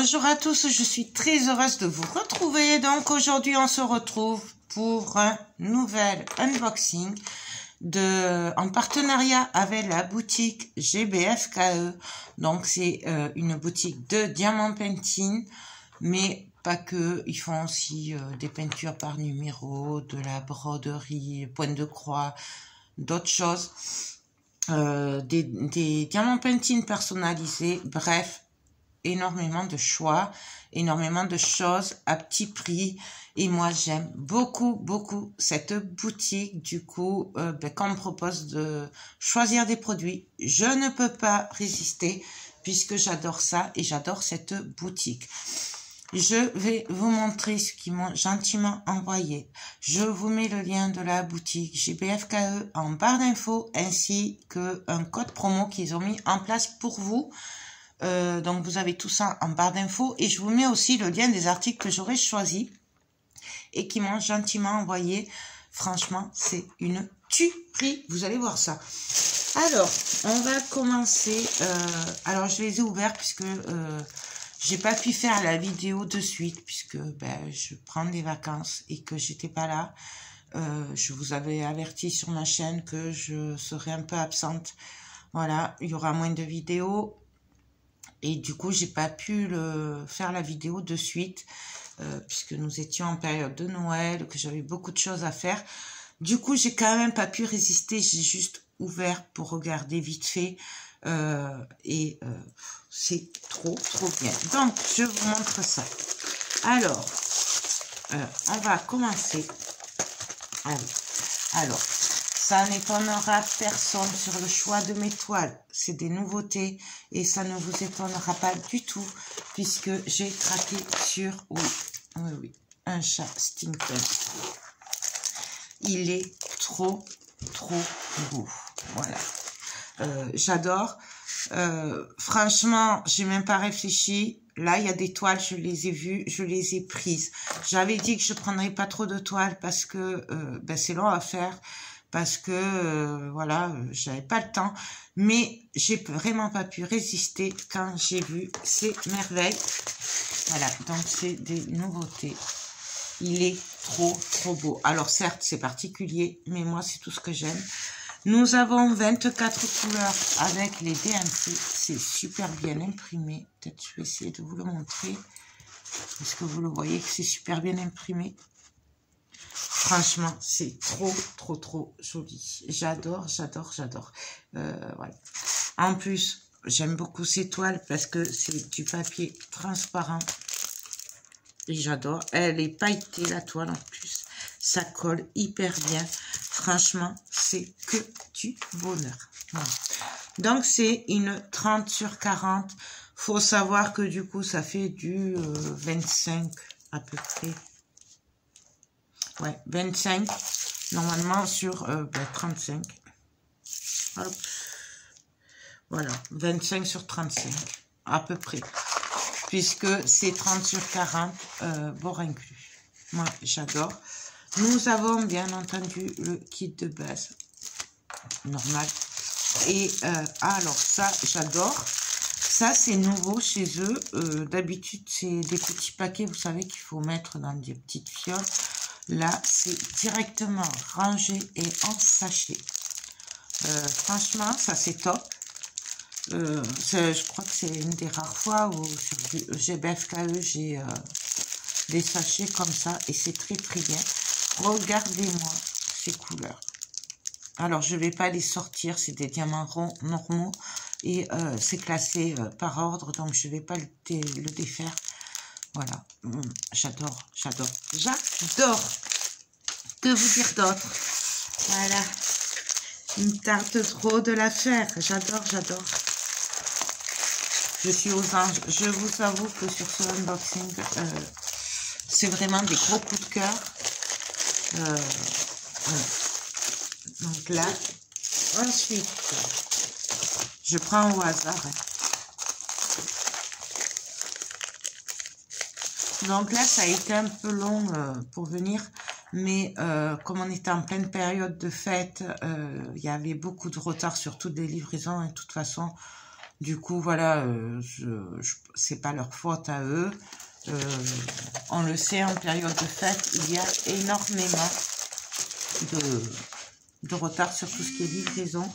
Bonjour à tous, je suis très heureuse de vous retrouver. Donc aujourd'hui on se retrouve pour un nouvel unboxing en partenariat avec la boutique GBFKE. Donc c'est une boutique de diamant painting, mais pas que, ils font aussi des peintures par numéro, de la broderie, pointe de croix, d'autres choses, des diamants painting personnalisés, bref, énormément de choix, énormément de choses à petit prix. Et moi, j'aime beaucoup cette boutique. Du coup, quand on me propose de choisir des produits, je ne peux pas résister puisque j'adore ça et j'adore cette boutique. Je vais vous montrer ce qu'ils m'ont gentiment envoyé. Je vous mets le lien de la boutique GBFKE en barre d'infos ainsi qu'un code promo qu'ils ont mis en place pour vous. Donc vous avez tout ça en barre d'infos et je vous mets aussi le lien des articles que j'aurais choisis et qui m'ont gentiment envoyé. Franchement, c'est une tuerie, vous allez voir ça. Alors, on va commencer. Alors, je les ai ouverts puisque j'ai pas pu faire la vidéo de suite puisque je prends des vacances et que j'étais pas là. Je vous avais averti sur ma chaîne que je serais un peu absente. Voilà, il y aura moins de vidéos. Et du coup, j'ai pas pu faire la vidéo de suite, puisque nous étions en période de Noël, que j'avais beaucoup de choses à faire. Du coup, j'ai quand même pas pu résister. J'ai juste ouvert pour regarder vite fait. C'est trop bien. Donc, je vous montre ça. Alors, on va commencer. Allez. Alors, ça n'étonnera personne sur le choix de mes toiles. C'est des nouveautés et ça ne vous étonnera pas du tout puisque j'ai craqué sur, oui, un chat Stinker. Il est trop beau. Voilà. J'adore. Franchement, j'ai même pas réfléchi. Là, il y a des toiles, je les ai vues, je les ai prises. J'avais dit que je prendrais pas trop de toiles parce que c'est long à faire. Parce que voilà, j'avais pas le temps, mais j'ai vraiment pas pu résister quand j'ai vu ces merveilles. Voilà, donc c'est des nouveautés. Il est trop beau. Alors certes, c'est particulier, mais moi c'est tout ce que j'aime. Nous avons 24 couleurs avec les DMC. C'est super bien imprimé. Peut-être je vais essayer de vous le montrer. Est-ce que vous le voyez que c'est super bien imprimé? Franchement, c'est trop joli. J'adore. Voilà. En plus, j'aime beaucoup ces toiles parce que c'est du papier transparent. Et j'adore. Elle est pailletée, la toile en plus. Ça colle hyper bien. Franchement, c'est que du bonheur. Voilà. Donc, c'est une 30 sur 40. Faut savoir que du coup, ça fait du 25 à peu près. Ouais, 25, normalement sur 35. Hop. Voilà, 25 sur 35, à peu près. Puisque c'est 30 sur 40, bord inclus. Moi, j'adore. Nous avons bien entendu le kit de base, normal. Et alors ça, j'adore. Ça, c'est nouveau chez eux. D'habitude, c'est des petits paquets, vous savez, qu'il faut mettre dans des petites fioles. Là, c'est directement rangé et en sachet. Franchement, ça c'est top. Je crois que c'est une des rares fois où sur du GBFKE, j'ai des sachets comme ça et c'est très bien. Regardez-moi ces couleurs. Alors, je ne vais pas les sortir, c'est des diamants ronds normaux et c'est classé par ordre, donc je ne vais pas le défaire. Voilà, j'adore. Que vous dire d'autre? Voilà, il me tarde trop de la faire. J'adore. Je suis aux anges. Je vous avoue que sur ce unboxing, c'est vraiment des gros coups de cœur. Voilà. Donc là, ensuite, je prends au hasard. Donc là, ça a été un peu long pour venir, mais comme on était en pleine période de fête, il y avait beaucoup de retard sur toutes les livraisons et de toute façon, Du coup, voilà, c'est pas leur faute à eux. On le sait, en période de fête, il y a énormément de retard sur tout ce qui est livraison.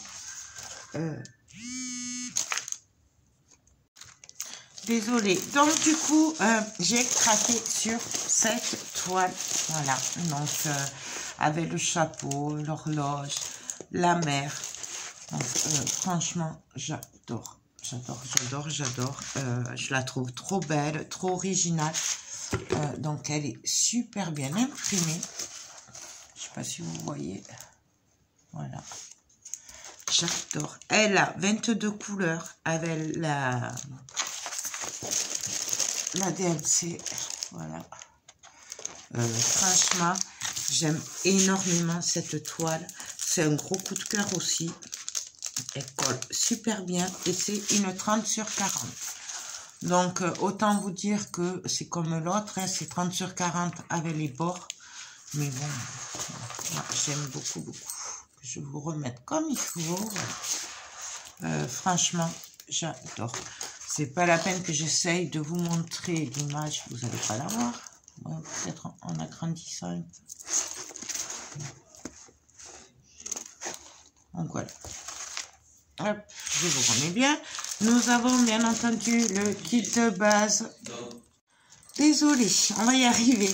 Désolée. Donc, du coup, j'ai craqué sur cette toile. Voilà. Donc, avec le chapeau, l'horloge, la mer. Donc, franchement, j'adore. J'adore. Je la trouve trop belle, trop originale. Donc, elle est super bien imprimée. Je sais pas si vous voyez. Voilà. J'adore. Elle a 22 couleurs avec la DMC. Voilà. Franchement, j'aime énormément cette toile. C'est un gros coup de cœur aussi. Elle colle super bien et c'est une 30 sur 40. Donc, autant vous dire que c'est comme l'autre, hein, c'est 30 sur 40 avec les bords. Mais bon, j'aime beaucoup. Je vous remette comme il faut. Franchement, j'adore. C'est pas la peine que j'essaye de vous montrer l'image, vous n'allez pas la voir. Ouais, peut-être en agrandissant. Donc voilà. Hop, je vous remets bien. Nous avons bien entendu le kit de base. Désolée, on va y arriver.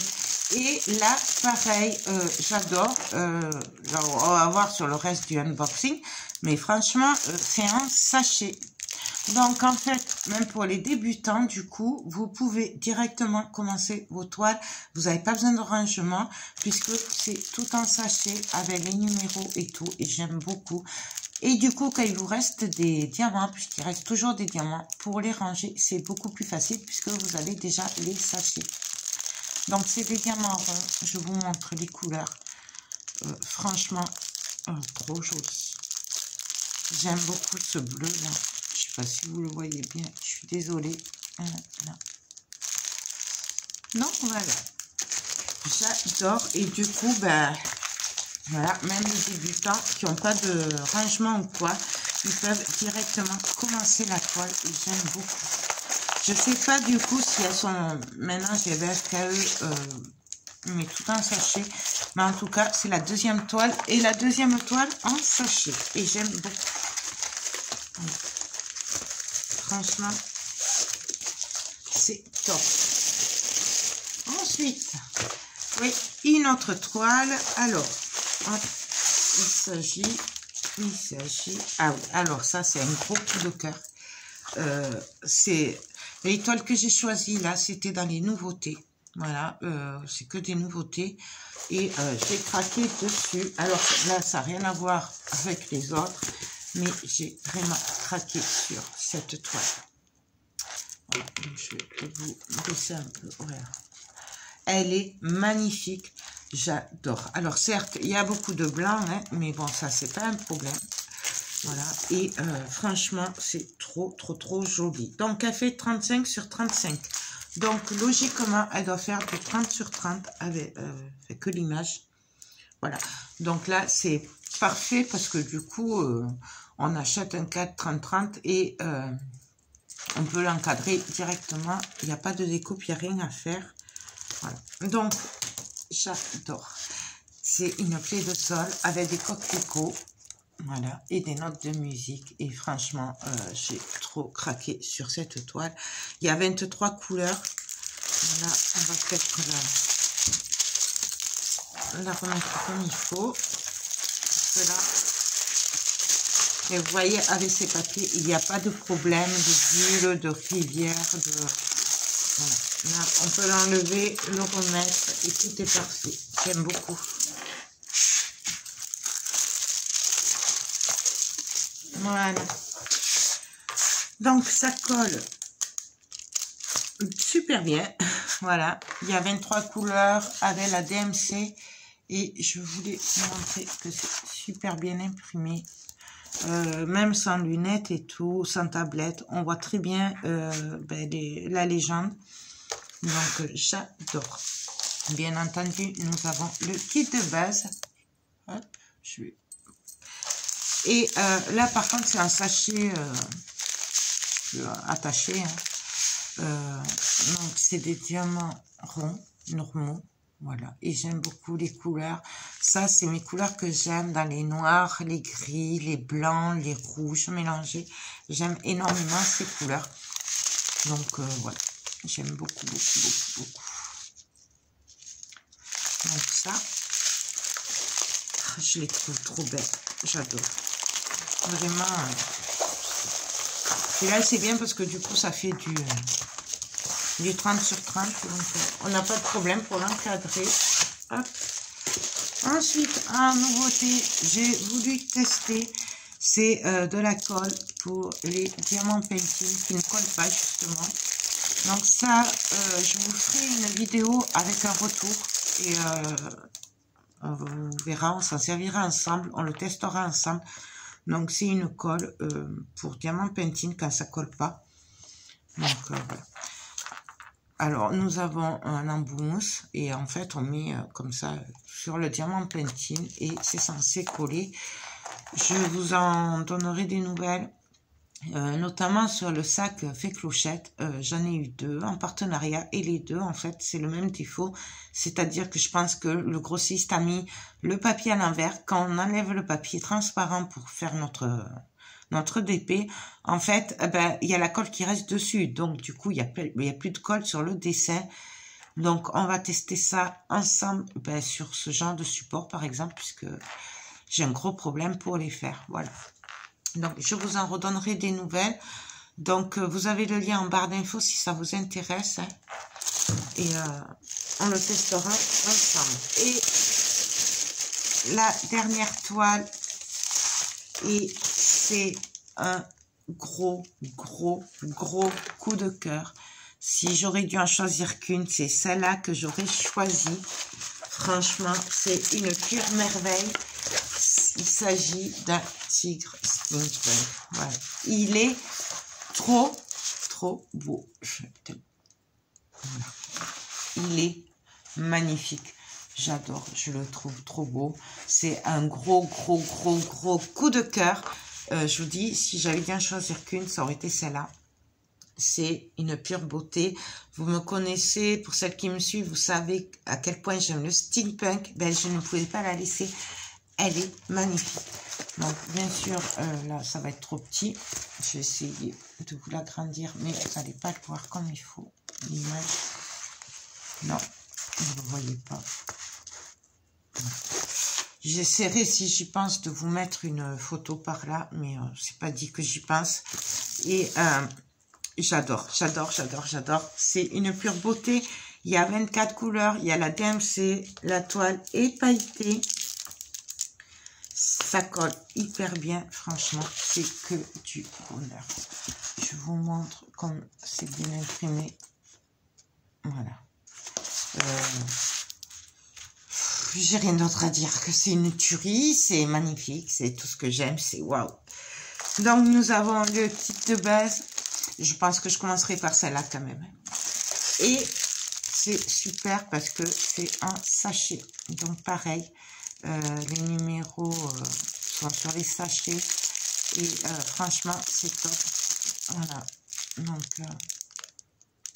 Et là, pareil, j'adore. On va voir sur le reste du unboxing. Mais franchement, c'est un sachet. Donc, en fait, même pour les débutants, du coup, vous pouvez directement commencer vos toiles. Vous n'avez pas besoin de rangement puisque c'est tout en sachet avec les numéros et tout. Et j'aime beaucoup. Et du coup, quand il vous reste des diamants, puisqu'il reste toujours des diamants, pour les ranger, c'est beaucoup plus facile puisque vous avez déjà les sachets. Donc, c'est des diamants ronds. Je vous montre les couleurs. Franchement, trop joli. J'aime beaucoup ce bleu-là. Je sais pas si vous le voyez bien. Je suis désolée. Là. Non, voilà. J'adore. Et du coup, ben, voilà, même les débutants qui n'ont pas de rangement ou quoi, ils peuvent directement commencer la toile. Et j'aime beaucoup. Je sais pas du coup si elles sont... Maintenant, j'ai VFKE, mais tout en sachet. Mais en tout cas, c'est la deuxième toile. Et la deuxième toile en sachet. Et j'aime beaucoup. Franchement, c'est top. Ensuite, oui, une autre toile. Alors, hop, il s'agit... Ah oui, alors ça, c'est un gros coup de cœur. C'est les toiles que j'ai choisies là, c'était dans les nouveautés. Voilà, c'est que des nouveautés. Et j'ai craqué dessus. Alors là, ça n'a rien à voir avec les autres. Mais j'ai vraiment craqué sur cette toile. Voilà, donc je vais vous baisser un peu. Voilà. Elle est magnifique. J'adore. Alors certes, il y a beaucoup de blanc, hein, mais bon, ça, c'est pas un problème. Voilà. Et franchement, c'est trop joli. Donc, elle fait 35 sur 35. Donc, logiquement, elle doit faire du 30 sur 30 avec que l'image. Voilà. Donc là, c'est parfait parce que du coup, on achète un cadre 30-30 et on peut l'encadrer directement. Il n'y a pas de découpe, il n'y a rien à faire. Voilà. Donc, j'adore. C'est une clé de sol avec des coquelicots. Voilà. Et des notes de musique. Et franchement, j'ai trop craqué sur cette toile. Il y a 23 couleurs. Voilà. On va peut-être la remettre comme il faut. Voilà. Et vous voyez, avec ces papiers, il n'y a pas de problème de bulle, de rivière, de... Voilà. Là, on peut l'enlever, le remettre et tout est parfait. J'aime beaucoup. Voilà. Donc, ça colle super bien. Voilà. Il y a 23 couleurs avec la DMC. Et je voulais vous montrer que c'est super bien imprimé. Même sans lunettes et tout, sans tablette. On voit très bien la légende. Donc, j'adore. Bien entendu, nous avons le kit de base. Hop, je vais... Et là, par contre, c'est un sachet plus attaché. Hein. Donc, c'est des diamants ronds, normaux. Voilà. Et j'aime beaucoup les couleurs. Ça, c'est mes couleurs que j'aime dans les noirs, les gris, les blancs, les rouges mélangés. J'aime énormément ces couleurs. Donc, voilà. J'aime beaucoup, beaucoup, beaucoup, beaucoup. Donc, ça, je les trouve trop belles. J'adore. Vraiment. Et là, c'est bien parce que du coup, ça fait du 30 sur 30. Donc, on n'a pas de problème pour l'encadrer. Hop. Ensuite, en nouveauté, j'ai voulu tester. C'est de la colle pour les diamants painting qui ne collent pas, justement. Donc ça, je vous ferai une vidéo avec un retour. Et on verra, on s'en servira ensemble. On le testera ensemble. Donc, c'est une colle pour diamant painting quand ça colle pas. Donc, voilà. Alors, nous avons un embout mousse et en fait, on met comme ça sur le diamant painting et c'est censé coller. Je vous en donnerai des nouvelles, notamment sur le sac fait clochette. J'en ai eu 2 en partenariat et les 2, en fait, c'est le même défaut. C'est-à-dire que je pense que le grossiste a mis le papier à l'envers. Quand on enlève le papier transparent pour faire notre DP, en fait, il y a la colle qui reste dessus. Donc, du coup, il y a plus de colle sur le dessin. Donc, on va tester ça ensemble sur ce genre de support, par exemple, puisque j'ai un gros problème pour les faire. Voilà. Donc, je vous en redonnerai des nouvelles. Donc, vous avez le lien en barre d'infos si ça vous intéresse. Hein. Et on le testera ensemble. Et la dernière toile, et c'est un gros coup de cœur. Si j'aurais dû en choisir qu'une, c'est celle-là que j'aurais choisie. Franchement, c'est une pure merveille. Il s'agit d'un tigre steampunk. Voilà. Il est trop beau. Voilà. Il est magnifique. J'adore, je le trouve trop beau. C'est un gros coup de cœur. Je vous dis, si j'avais bien choisir qu'une, ça aurait été celle-là. C'est une pure beauté. Vous me connaissez, pour celles qui me suivent, vous savez à quel point j'aime le steampunk. Je ne pouvais pas la laisser. Elle est magnifique. Donc, bien sûr, là, ça va être trop petit. Je vais essayer de vous l'agrandir, mais vous n'allez pas le voir comme il faut. L'image. Non, vous ne le voyez pas. J'essaierai, si j'y pense, de vous mettre une photo par là, mais c'est pas dit que j'y pense. Et j'adore. C'est une pure beauté. Il y a 24 couleurs. Il y a la DMC, la toile est pailletée. Ça colle hyper bien, franchement, c'est que du bonheur. Je vous montre comme c'est bien imprimé. Voilà. J'ai rien d'autre à dire que c'est une tuerie, c'est magnifique, c'est tout ce que j'aime, c'est waouh. Donc nous avons le kit de base. Je pense que je commencerai par celle-là quand même. Et c'est super parce que c'est un sachet. Donc pareil. Les numéros sont sur les sachets et franchement c'est top. Voilà, donc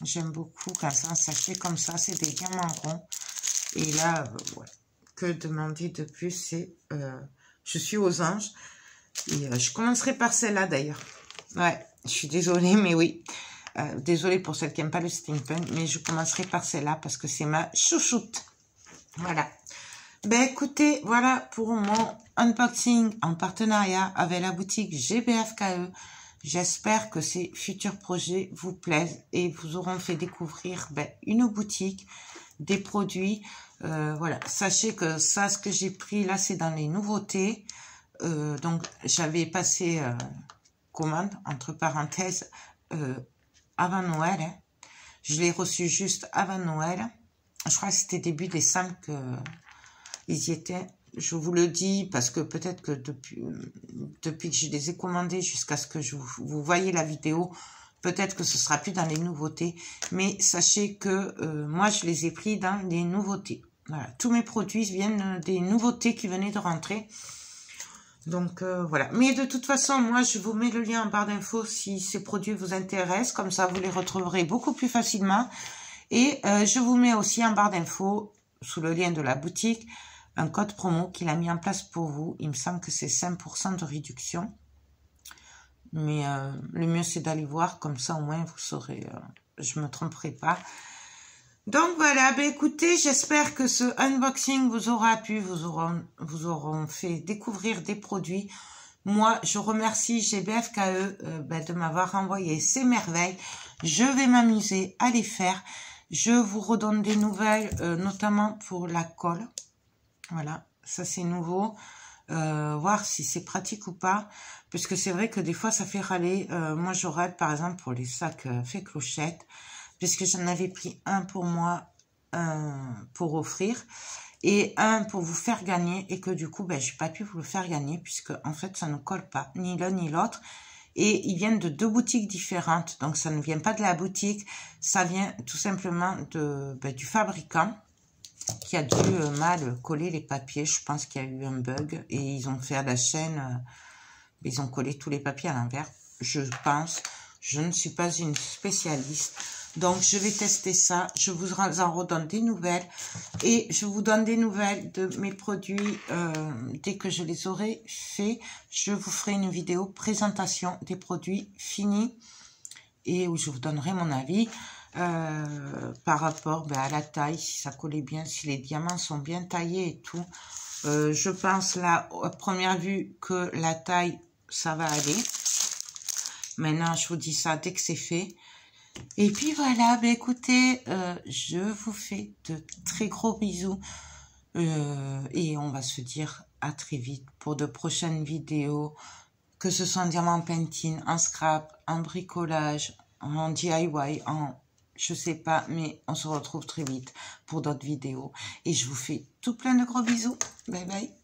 j'aime beaucoup quand c'est un sachet comme ça, c'est des diamants ronds. Et là, ouais, que demander de plus, c'est je suis aux anges. Et je commencerai par celle-là d'ailleurs. Ouais, je suis désolée, mais oui. Désolée pour celles qui n'aiment pas le steampunk, mais je commencerai par celle-là parce que c'est ma chouchoute. Voilà. Écoutez, voilà pour mon unboxing en partenariat avec la boutique GBFKE. J'espère que ces futurs projets vous plaisent et vous auront fait découvrir une boutique, des produits. Voilà, sachez que ça, ce que j'ai pris là, c'est dans les nouveautés. Donc, j'avais passé commande, entre parenthèses, avant Noël. Hein. Je l'ai reçu juste avant Noël. Je crois que c'était début décembre que... ils y étaient, je vous le dis, parce que peut-être que depuis que je les ai commandés jusqu'à ce que vous voyez la vidéo, peut-être que ce sera plus dans les nouveautés. Mais sachez que moi, je les ai pris dans les nouveautés. Voilà, tous mes produits viennent des nouveautés qui venaient de rentrer. Donc voilà. Mais de toute façon, moi, je vous mets le lien en barre d'infos si ces produits vous intéressent. Comme ça, vous les retrouverez beaucoup plus facilement. Et je vous mets aussi en barre d'infos, sous le lien de la boutique, un code promo qu'il a mis en place pour vous. Il me semble que c'est 5% de réduction. Mais le mieux, c'est d'aller voir. Comme ça, au moins, vous saurez. Je me tromperai pas. Donc voilà, ben écoutez, j'espère que ce unboxing vous aura plu, vous auront fait découvrir des produits. Moi, je remercie GBFKE de m'avoir envoyé ces merveilles. Je vais m'amuser à les faire. Je vous redonne des nouvelles, notamment pour la colle. Voilà, ça c'est nouveau. Voir si c'est pratique ou pas. Puisque c'est vrai que des fois, ça fait râler. Moi, je râle par exemple pour les sacs fait clochette. Puisque j'en avais pris un pour moi, pour offrir, et un pour vous faire gagner, et que du coup, je n'ai pas pu vous le faire gagner, puisque en fait, ça ne colle pas, ni l'un ni l'autre, et ils viennent de 2 boutiques différentes, donc ça ne vient pas de la boutique, ça vient tout simplement du fabricant, qui a dû mal coller les papiers. Je pense qu'il y a eu un bug, et ils ont fait à la chaîne, ils ont collé tous les papiers à l'envers, je pense. Je ne suis pas une spécialiste. Donc, je vais tester ça. Je vous en redonne des nouvelles. Et je vous donne des nouvelles de mes produits dès que je les aurai faits. Je vous ferai une vidéo présentation des produits finis. Et où je vous donnerai mon avis par rapport à la taille. Si ça collait bien, si les diamants sont bien taillés et tout. Je pense là, à première vue, que la taille, ça va aller. Maintenant, je vous dis ça dès que c'est fait. Et puis voilà, écoutez, je vous fais de très gros bisous. Et on va se dire à très vite pour de prochaines vidéos. Que ce soit en diamant painting, en scrap, en bricolage, en DIY, je sais pas, mais on se retrouve très vite pour d'autres vidéos. Et je vous fais tout plein de gros bisous. Bye bye.